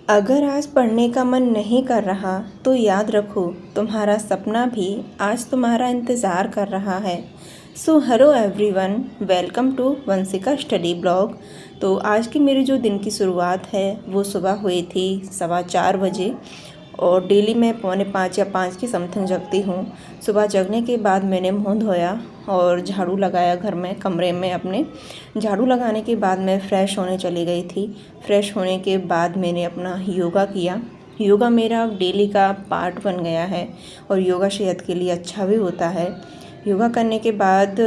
अगर आज पढ़ने का मन नहीं कर रहा तो याद रखो तुम्हारा सपना भी आज तुम्हारा इंतज़ार कर रहा है। So hello everyone, welcome to Vanshika study blog. तो आज की मेरी जो दिन की शुरुआत है वो सुबह हुई थी 4:15 बजे और डेली मैं 4:45 या 5 की समथिंग जगती हूँ। सुबह जगने के बाद मैंने मुँह धोया और झाड़ू लगाया घर में, कमरे में अपने। झाड़ू लगाने के बाद मैं फ़्रेश होने चली गई थी। फ़्रेश होने के बाद मैंने अपना योगा किया। योगा मेरा डेली का पार्ट बन गया है और योगा सेहत के लिए अच्छा भी होता है। योगा करने के बाद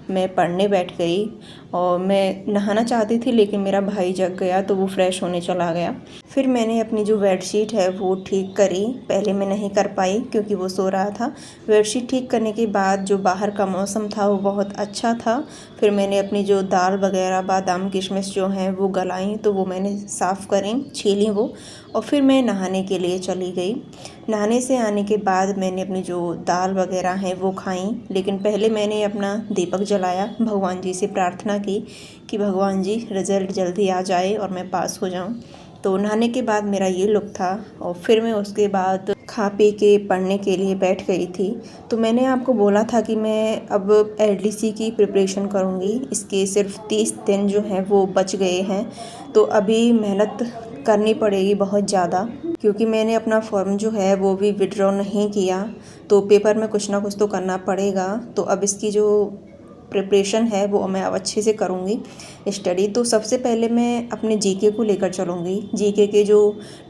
मैं पढ़ने बैठ गई और मैं नहाना चाहती थी लेकिन मेरा भाई जग गया तो वो फ़्रेश होने चला गया। फिर मैंने अपनी जो बेडशीट है वो ठीक करी। पहले मैं नहीं कर पाई क्योंकि वो सो रहा था। बेडशीट ठीक करने के बाद जो बाहर का मौसम था वो बहुत अच्छा था। फिर मैंने अपनी जो दाल वगैरह, बादाम किशमिश जो हैं वो गलाई तो वो मैंने साफ़ करी, छीली वो, और फिर मैं नहाने के लिए चली गई। नहाने से आने के बाद मैंने अपनी जो दाल वगैरह हैं वो खाई, लेकिन पहले मैंने अपना दीपक जलाया, भगवान जी से प्रार्थना की कि भगवान जी रिज़ल्ट जल्दी आ जाए और मैं पास हो जाऊं। तो नहाने के बाद मेरा ये लुक था और फिर मैं उसके बाद खा पी के पढ़ने के लिए बैठ गई थी। तो मैंने आपको बोला था कि मैं अब एलडीसी की प्रिपरेशन करूँगी। इसके सिर्फ 30 दिन जो हैं वो बच गए हैं, तो अभी मेहनत करनी पड़ेगी बहुत ज़्यादा, क्योंकि मैंने अपना फॉर्म जो है वो भी विड्रॉ नहीं किया। तो पेपर में कुछ ना कुछ तो करना पड़ेगा। तो अब इसकी जो प्रिपरेशन है वो मैं अब अच्छे से करूँगी स्टडी। तो सबसे पहले मैं अपने जीके को लेकर चलूँगी। जीके के जो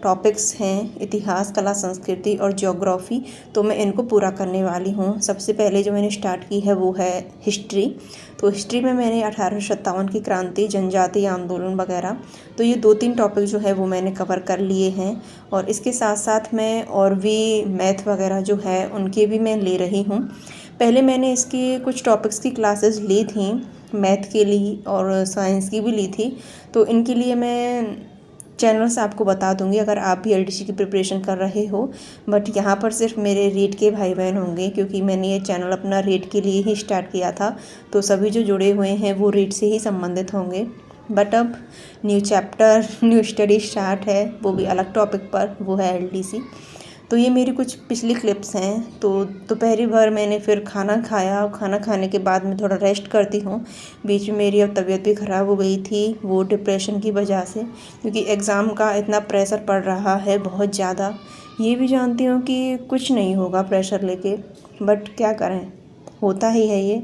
टॉपिक्स हैं, इतिहास, कला, संस्कृति और ज्योग्राफी, तो मैं इनको पूरा करने वाली हूँ। सबसे पहले जो मैंने स्टार्ट की है वो है हिस्ट्री। तो हिस्ट्री में मैंने 1857 की क्रांति, जनजातीय आंदोलन वगैरह, तो ये 2-3 टॉपिक जो है वो मैंने कवर कर लिए हैं। और इसके साथ साथ मैं और भी मैथ वगैरह जो है उनके भी मैं ले रही हूँ। पहले मैंने इसकी कुछ टॉपिक्स की क्लासेस ली थी, मैथ के लिए और साइंस की भी ली थी। तो इनके लिए मैं चैनल्स आपको बता दूंगी अगर आप भी एलडीसी की प्रिपरेशन कर रहे हो। बट यहाँ पर सिर्फ मेरे रीट के भाई बहन होंगे, क्योंकि मैंने ये चैनल अपना रीट के लिए ही स्टार्ट किया था। तो सभी जो जुड़े हुए हैं वो रीट से ही संबंधित होंगे। बट अब new chapter, new study start है, वो भी अलग टॉपिक पर, वो है एलडीसी। तो ये मेरी कुछ पिछली क्लिप्स हैं। तो दोपहरी भर मैंने फिर खाना खाया। खाना खाने के बाद मैं थोड़ा रेस्ट करती हूँ। बीच में मेरी अब तबीयत भी ख़राब हो गई थी, वो डिप्रेशन की वजह से, क्योंकि एग्ज़ाम का इतना प्रेशर पड़ रहा है बहुत ज़्यादा। ये भी जानती हूँ कि कुछ नहीं होगा प्रेशर लेके, बट क्या करें, होता ही है ये।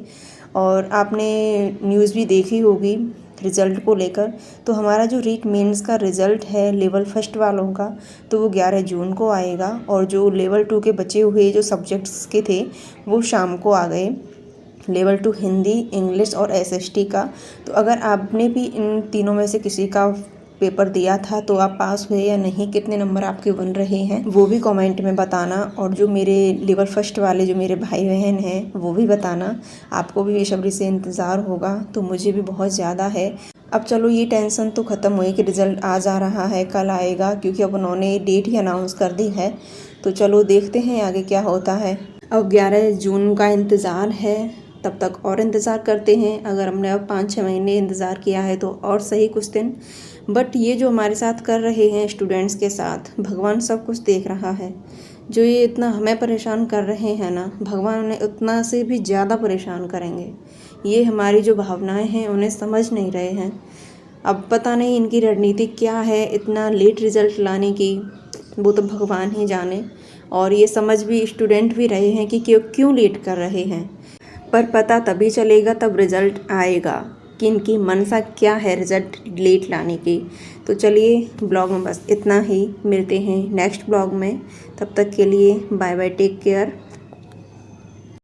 और आपने न्यूज़ भी देखी होगी रिज़ल्ट को लेकर। तो हमारा जो रीट मेंस का रिज़ल्ट है लेवल फर्स्ट वालों का, तो वो 11 जून को आएगा। और जो लेवल 2 के बचे हुए जो सब्जेक्ट्स के थे वो शाम को आ गए। लेवल 2 हिंदी, इंग्लिश और एसएसटी का। तो अगर आपने भी इन तीनों में से किसी का पेपर दिया था तो आप पास हुए या नहीं, कितने नंबर आपके बन रहे हैं वो भी कमेंट में बताना। और जो मेरे लेवल फर्स्ट वाले जो मेरे भाई बहन हैं वो भी बताना। आपको भी बेसब्री से इंतज़ार होगा, तो मुझे भी बहुत ज़्यादा है। अब चलो ये टेंशन तो ख़त्म हुई कि रिज़ल्ट आज आ रहा है, कल आएगा, क्योंकि अब उन्होंने डेट ही अनाउंस कर दी है। तो चलो देखते हैं आगे क्या होता है। अब 11 जून का इंतज़ार है, तब तक और इंतज़ार करते हैं। अगर हमने अब 5-6 महीने इंतज़ार किया है तो और सही कुछ दिन। बट ये जो हमारे साथ कर रहे हैं स्टूडेंट्स के साथ, भगवान सब कुछ देख रहा है। जो ये इतना हमें परेशान कर रहे हैं ना, भगवान उन्हें उतना से भी ज़्यादा परेशान करेंगे। ये हमारी जो भावनाएं हैं उन्हें समझ नहीं रहे हैं। अब पता नहीं इनकी रणनीति क्या है इतना लेट रिज़ल्ट लाने की, वो तो भगवान ही जाने। और ये समझ भी स्टूडेंट भी रहे हैं कि क्यों लेट कर रहे हैं। पर पता तभी चलेगा तब रिज़ल्ट आएगा कि इनकी मनसा क्या है रिज़ल्ट लेट लाने की। तो चलिए ब्लॉग में बस इतना ही, मिलते हैं नेक्स्ट ब्लॉग में। तब तक के लिए बाय बाय, टेक केयर।